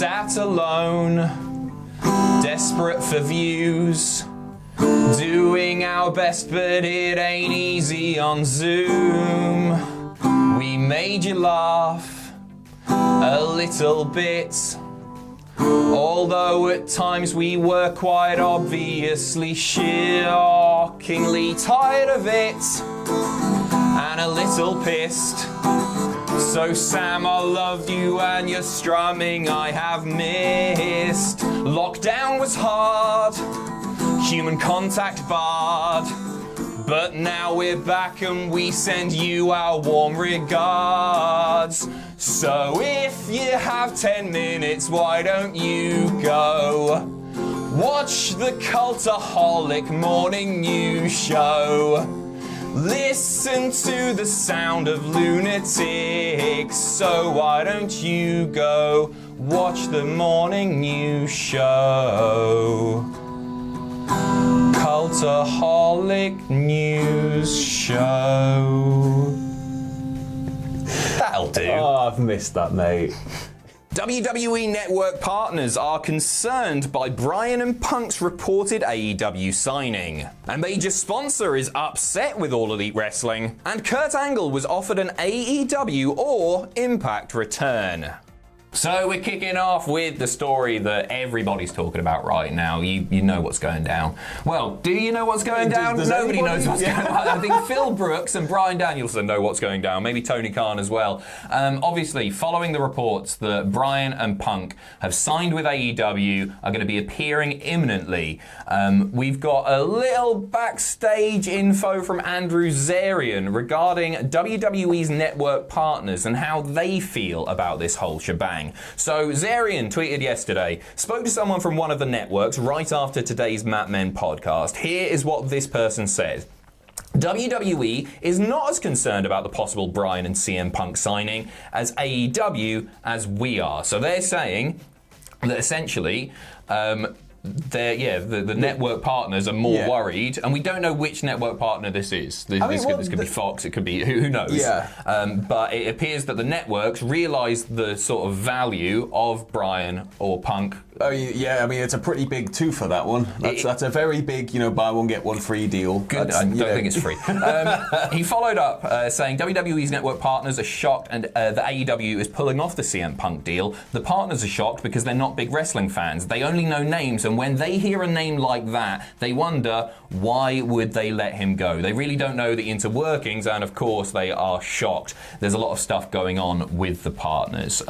sat alone, desperate for views, doing our best, but it ain't easy on Zoom. We made you laugh a little bit, although at times we were quite obviously shockingly tired of it and a little pissed. So Sam, I loved you and your strumming I have missed. Lockdown was hard, human contact barred, but now we're back and we send you our warm regards. So if you have 10 minutes, why don't you go watch the Cultaholic morning news show? Listen to the sound of lunatics. So why don't you go watch the morning news show? Cultaholic news show. That'll do. Oh, I've missed that, mate. WWE Network partners are concerned by Bryan and Punk's reported AEW signing. A major sponsor is upset with All Elite Wrestling, and Kurt Angle was offered an AEW or Impact return. So we're kicking off with the story that everybody's talking about right now. You know what's going down. Well, do you know what's going down? Nobody knows what's going on. I think Phil Brooks and Bryan Danielson know what's going down. Maybe Tony Khan as well. Obviously, following the reports that Bryan and Punk have signed with AEW, are going to be appearing imminently. We've got a little backstage info from Andrew Zarian regarding WWE's network partners and how they feel about this whole shebang. So Zarian tweeted yesterday, spoke to someone from one of the networks right after today's Mat Men podcast. Here is what this person said. WWE is not as concerned about the possible Bryan and CM Punk signing as AEW as we are. So they're saying that essentially the network partners are more worried, and we don't know which network partner this is. This could be Fox, it could be who knows. Yeah. But it appears that the networks realise the sort of value of Bryan or Punk. Oh yeah, I mean it's a pretty big toofer, that one. That's a very big, buy one get one free deal. Good. I don't think it's free. He followed up saying WWE's network partners are shocked, and the AEW is pulling off the CM Punk deal. The partners are shocked because they're not big wrestling fans. They only know names, and when they hear a name like that, they wonder why would they let him go. They really don't know the interworkings, and of course they are shocked. There's a lot of stuff going on with the partners.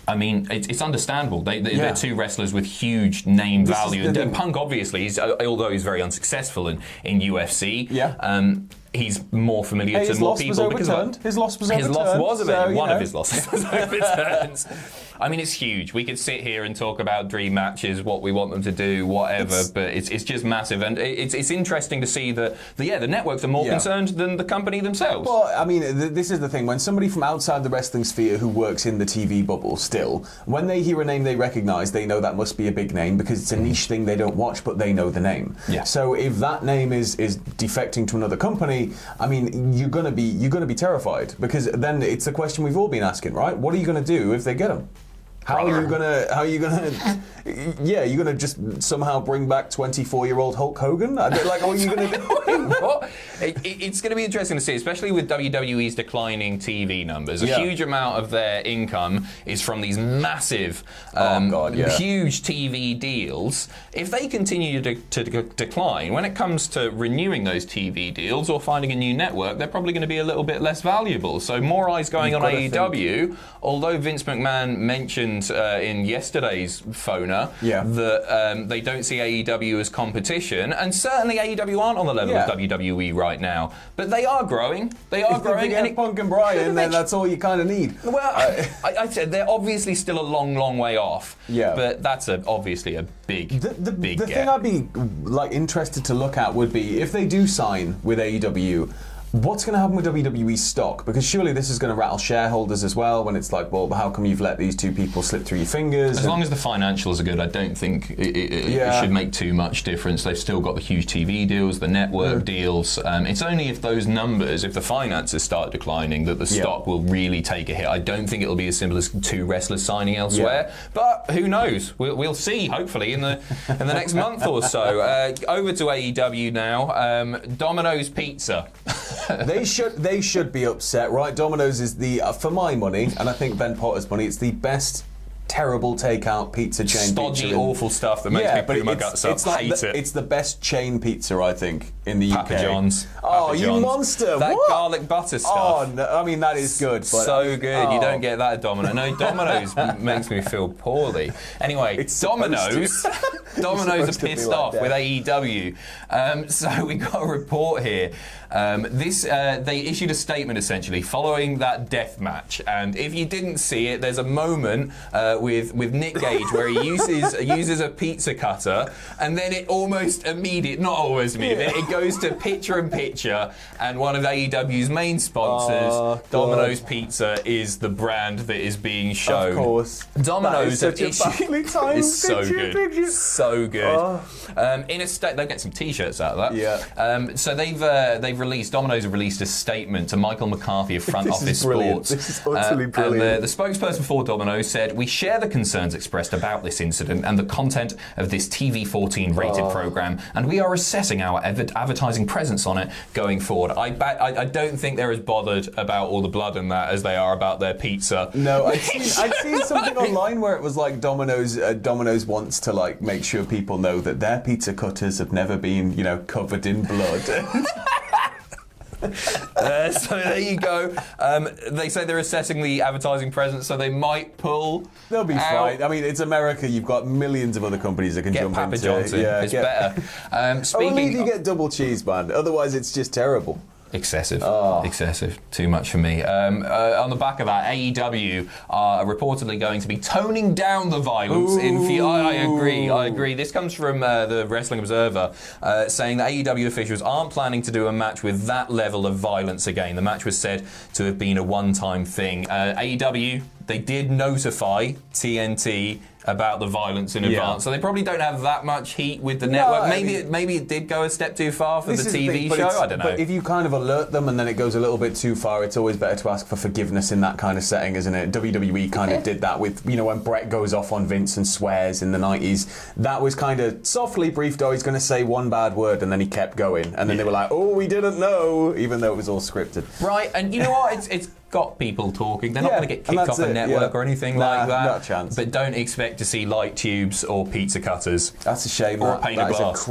I mean, it's understandable. They're two wrestlers with huge name value. And Punk, obviously, although he's very unsuccessful in UFC, he's more familiar to more people. His loss was overturned. His loss was overturned. One of his losses was overturned. I mean, it's huge. We could sit here and talk about dream matches, what we want them to do, whatever, but it's just massive. And it's interesting to see that the networks are more concerned than the company themselves. Well, I mean, this is the thing. When somebody from outside the wrestling sphere who works in the TV bubble still, when they hear a name they recognise, they know that must be a big name because it's a niche thing they don't watch, but they know the name. Yeah. So if that name is defecting to another company, I mean, you're gonna be terrified, because then it's the question we've all been asking, right? What are you gonna do if they get them? How are you gonna you're gonna just somehow bring back 24-year-old Hulk Hogan? Like, what are you gonna do? What? It's going to be interesting to see, especially with WWE's declining TV numbers. A huge amount of their income is from these massive, huge TV deals. If they continue to decline, when it comes to renewing those TV deals or finding a new network, they're probably going to be a little bit less valuable. So more eyes going on AEW, although Vince McMahon mentioned in yesterday's phoner that they don't see AEW as competition, and certainly AEW aren't on the level of WWE right now, but they are growing. They are growing. And Punk and Bryan, then that's all you kind of need. Well, I said they're obviously still a long way off. Yeah. But that's obviously a big The thing I'd be interested to look at would be if they do sign with AEW. What's going to happen with WWE stock? Because surely this is going to rattle shareholders as well when it's like, well, how come you've let these two people slip through your fingers? As long as the financials are good, I don't think it should make too much difference. They've still got the huge TV deals, the network deals. It's only if those numbers, if the finances start declining, that the stock will really take a hit. I don't think it'll be as simple as two wrestlers signing elsewhere, but who knows? We'll see, hopefully, in the next month or so. Over to AEW now. Domino's Pizza. They should be upset, right? Domino's is the, for my money, and I think Ben Potter's money, it's the best terrible takeout pizza chain. Stodgy, awful stuff that makes me poo my guts up. Hate it. It's the best chain pizza, I think, in the UK. Papa John's. Oh, you monster! That what? garlic butter stuff. Oh, no, I mean, that is good. But, so good. You don't get that at Domino. No, Domino's makes me feel poorly. Anyway, Domino's are pissed off with AEW. So we got a report here. They issued a statement essentially following that death match, and if you didn't see it, there's a moment with Nick Gage where he uses a pizza cutter, and then it it goes to picture-in-picture, and one of AEW's main sponsors, Domino's Pizza, is the brand that is being shown. Of course. Domino's that is such a badly timed is so picture. good, so good. In a state, they'll get some T-shirts out of that. Yeah. So Domino's have released a statement to Michael McCarthy of Front Office Sports. This is utterly brilliant. And the spokesperson for Domino's said, "We share the concerns expressed about this incident and the content of this TV-14 rated program, and we are assessing our advertising presence on it going forward." I don't think they're as bothered about all the blood and that as they are about their pizza. No, I'd seen something online where it was like Domino's wants to like make sure people know that their pizza cutters have never been, covered in blood. So there you go. They say they're assessing the advertising presence, so they might pull. They'll be fine. I mean, it's America. You've got millions of other companies that can jump Papa into. John's in. It's better. Only if you get double cheese, man. Otherwise, it's just terrible. Excessive. Too much for me. On the back of that, AEW are reportedly going to be toning down the violence I agree. This comes from the Wrestling Observer, saying that AEW officials aren't planning to do a match with that level of violence again. The match was said to have been a one-time thing. AEW, they did notify TNT about the violence in advance, so they probably don't have that much heat with the network. Maybe it did go a step too far for the TV show. I don't know. But if you kind of alert them and then it goes a little bit too far, it's always better to ask for forgiveness in that kind of setting, isn't it? WWE kind of did that with, when Brett goes off on Vince and swears in the 90s. That was kind of softly briefed, he's going to say one bad word, and then he kept going. And then they were like, we didn't know, even though it was all scripted. Right, and you know what? It's got people talking. They're not going to get kicked off a network or anything like that. Not a chance. But don't expect to see light tubes or pizza cutters. That's a shame. Or a pane of glass. That is a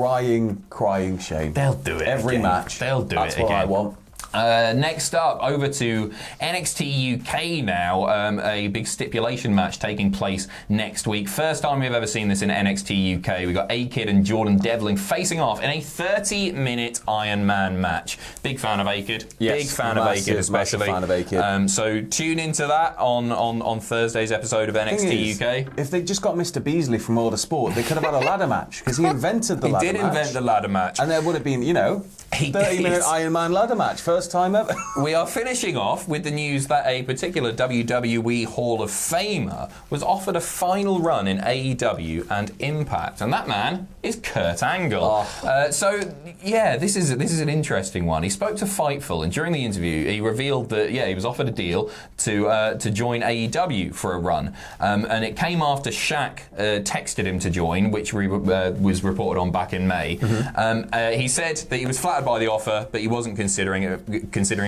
crying shame. They'll do it every again. match. They'll do it again. That's what I want. Next up, over to NXT UK now, a big stipulation match taking place next week. First time we've ever seen this in NXT UK. We got A-Kid and Jordan Devlin facing off in a 30-minute Iron Man match. Big fan of A-Kid. Yes, big fan of A-Kid, especially. Fan of A-Kid. So tune into that on Thursday's episode of NXT UK. If they just got Mr. Beasley from All the Sport, they could have had a ladder match, because he invented the ladder match. He did invent the ladder match. And there would have been, 30-minute Iron Man ladder match. First time ever. We are finishing off with the news that a particular WWE Hall of Famer was offered a final run in AEW and Impact, and that man is Kurt Angle. This is an interesting one. He spoke to Fightful, and during the interview, he revealed that he was offered a deal to join AEW for a run, and it came after Shaq texted him to join, which was reported on back in May. He said that he was flattered by the offer, but he wasn't considering it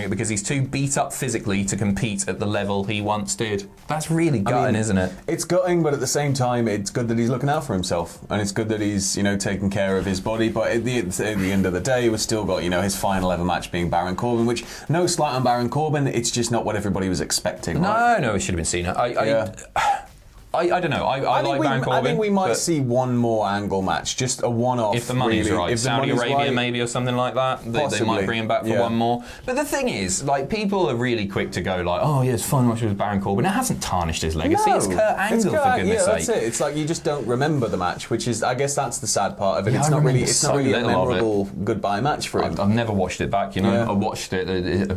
because he's too beat up physically to compete at the level he once did. That's really gutting, isn't it? It's gutting, but at the same time, it's good that he's looking out for himself, and it's good that he's taking care of his body. But at the end of the day, we've still got his final ever match being Baron Corbin, which no slight on Baron Corbin, it's just not what everybody was expecting. Right? No, it should have been Cena. I don't know. I like Baron Corbin. I think we might see one more angle match, just a one-off. If the money's right, if Saudi Arabia right, maybe or something like that, they might bring him back for one more. But the thing is, like, people are really quick to go like, oh yeah, it's fun watching with Baron Corbin. It hasn't tarnished his legacy. It's Kurt Angle, for goodness sake. That's it. It's like you just don't remember the match, which is, I guess, that's the sad part of it. It's not really a memorable goodbye match for him. I've never watched it back. You know, I watched it.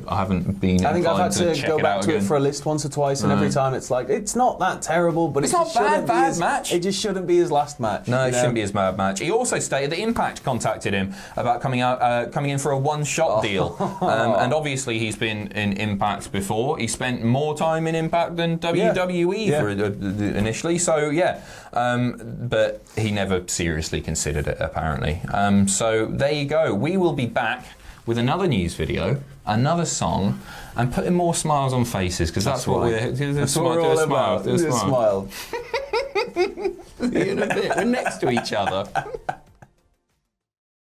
I haven't been. I think I've had to go back to it for a list once or twice, and every time it's like it's not that terrible, but it's not bad match. It just shouldn't be his last match. No, it shouldn't be his bad match. He also stated that Impact contacted him about coming in for a one-shot deal, and obviously he's been in Impact before. He spent more time in Impact than WWE initially. So but he never seriously considered it apparently. So there you go. We will be back with another news video, another song, and putting more smiles on faces, because that's what we're all about. Do a smile. See you in a bit. We're next to each other.